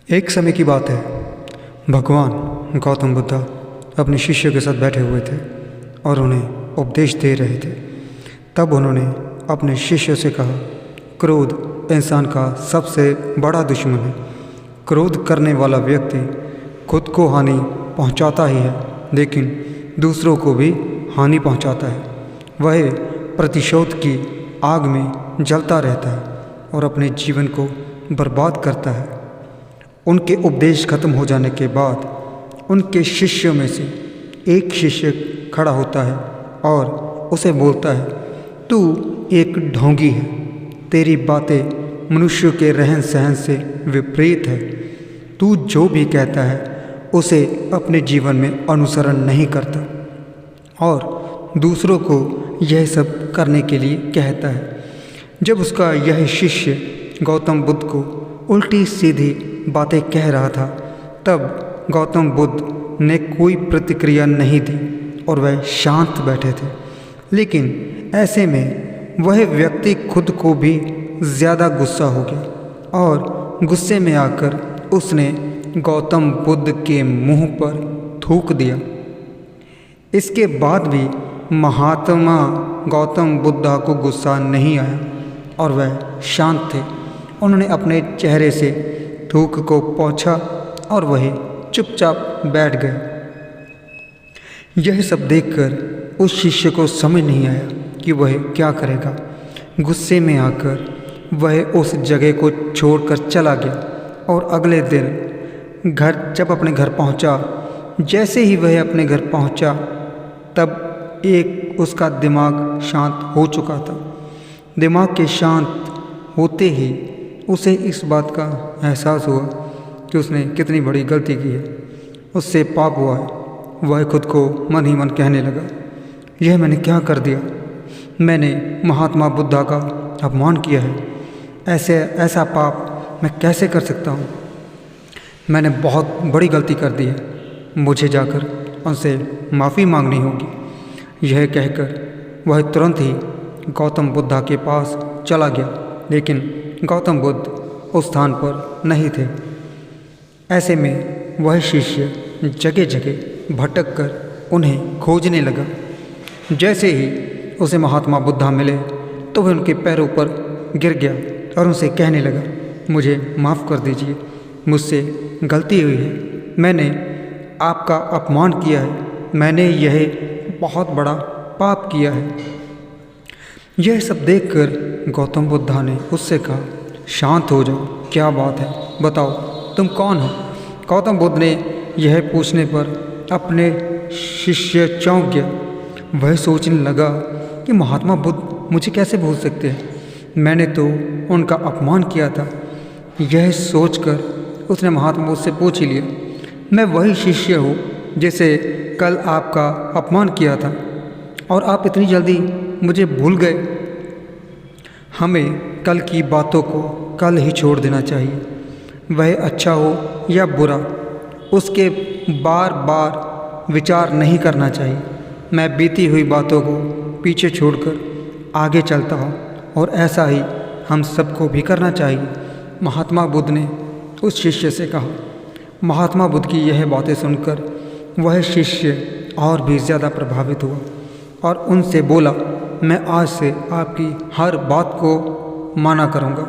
एक समय की बात है, भगवान गौतम बुद्ध अपने शिष्य के साथ बैठे हुए थे और उन्हें उपदेश दे रहे थे। तब उन्होंने अपने शिष्य से कहा, क्रोध इंसान का सबसे बड़ा दुश्मन है। क्रोध करने वाला व्यक्ति खुद को हानि पहुंचाता ही है, लेकिन दूसरों को भी हानि पहुंचाता है। वह प्रतिशोध की आग में जलता रहता है और अपने जीवन को बर्बाद करता है। उनके उपदेश खत्म हो जाने के बाद उनके शिष्यों में से एक शिष्य खड़ा होता है और उसे बोलता है, तू एक ढोंगी है, तेरी बातें मनुष्य के रहन सहन से विपरीत है। तू जो भी कहता है उसे अपने जीवन में अनुसरण नहीं करता और दूसरों को यह सब करने के लिए कहता है। जब उसका यह शिष्य गौतम बुद्ध को उल्टी सीधी बातें कह रहा था, तब गौतम बुद्ध ने कोई प्रतिक्रिया नहीं दी और वह शांत बैठे थे। लेकिन ऐसे में वह व्यक्ति खुद को भी ज़्यादा गुस्सा हो गया और गुस्से में आकर उसने गौतम बुद्ध के मुंह पर थूक दिया। इसके बाद भी महात्मा गौतम बुद्ध को गुस्सा नहीं आया और वह शांत थे। उन्होंने अपने चेहरे से थूक को पोंछा और वह चुपचाप बैठ गए। यह सब देखकर उस शिष्य को समझ नहीं आया कि वह क्या करेगा। गुस्से में आकर वह उस जगह को छोड़कर चला गया और अगले दिन जब अपने घर पहुंचा, जैसे ही वह अपने घर पहुंचा तब उसका दिमाग शांत हो चुका था। दिमाग के शांत होते ही उसे इस बात का एहसास हुआ कि उसने कितनी बड़ी गलती की है, उससे पाप हुआ है। वह खुद को मन ही मन कहने लगा, यह मैंने क्या कर दिया? मैंने महात्मा बुद्ध का अपमान किया है। ऐसा पाप मैं कैसे कर सकता हूँ? मैंने बहुत बड़ी गलती कर दी है, मुझे जाकर उनसे माफ़ी मांगनी होगी। यह कहकर वह तुरंत ही गौतम बुद्ध के पास चला गया, लेकिन गौतम बुद्ध उस स्थान पर नहीं थे। ऐसे में वह शिष्य जगह जगह भटक कर उन्हें खोजने लगा। जैसे ही उसे महात्मा बुद्ध मिले तो वह उनके पैरों पर गिर गया और उनसे कहने लगा, मुझे माफ़ कर दीजिए, मुझसे गलती हुई है, मैंने आपका अपमान किया है, मैंने यह बहुत बड़ा पाप किया है। यह सब देखकर गौतम बुद्ध ने उससे कहा, शांत हो जाओ, क्या बात है, बताओ तुम कौन हो? गौतम बुद्ध ने यह पूछने पर अपने शिष्य चौंक गया। वह सोचने लगा कि महात्मा बुद्ध मुझे कैसे भूल सकते हैं, मैंने तो उनका अपमान किया था। यह सोचकर उसने महात्मा बुद्ध से पूछ ही लिया, मैं वही शिष्य हूँ जिसे कल आपका अपमान किया था और आप इतनी जल्दी मुझे भूल गए। हमें कल की बातों को कल ही छोड़ देना चाहिए। वह अच्छा हो या बुरा, उसके बार बार विचार नहीं करना चाहिए। मैं बीती हुई बातों को पीछे छोड़कर आगे चलता हूँ और ऐसा ही हम सबको भी करना चाहिए, महात्मा बुद्ध ने उस शिष्य से कहा। महात्मा बुद्ध की यह बातें सुनकर वह शिष्य और भी ज़्यादा प्रभावित हुआ और उनसे बोला, मैं आज से आपकी हर बात को माना करूँगा।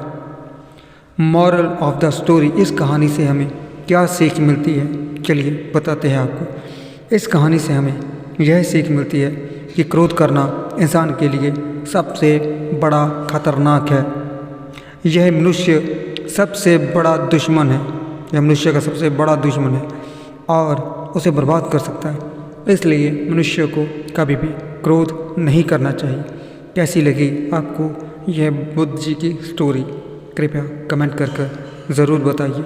मॉरल ऑफ द स्टोरी, इस कहानी से हमें क्या सीख मिलती है, चलिए बताते हैं आपको। इस कहानी से हमें यह सीख मिलती है कि क्रोध करना इंसान के लिए सबसे बड़ा खतरनाक है। यह मनुष्य सबसे बड़ा दुश्मन है, यह मनुष्य का सबसे बड़ा दुश्मन है और उसे बर्बाद कर सकता है। इसलिए मनुष्य को कभी भी क्रोध नहीं करना चाहिए। कैसी लगी आपको यह बुद्ध जी की स्टोरी? कृपया कमेंट कर ज़रूर बताइए।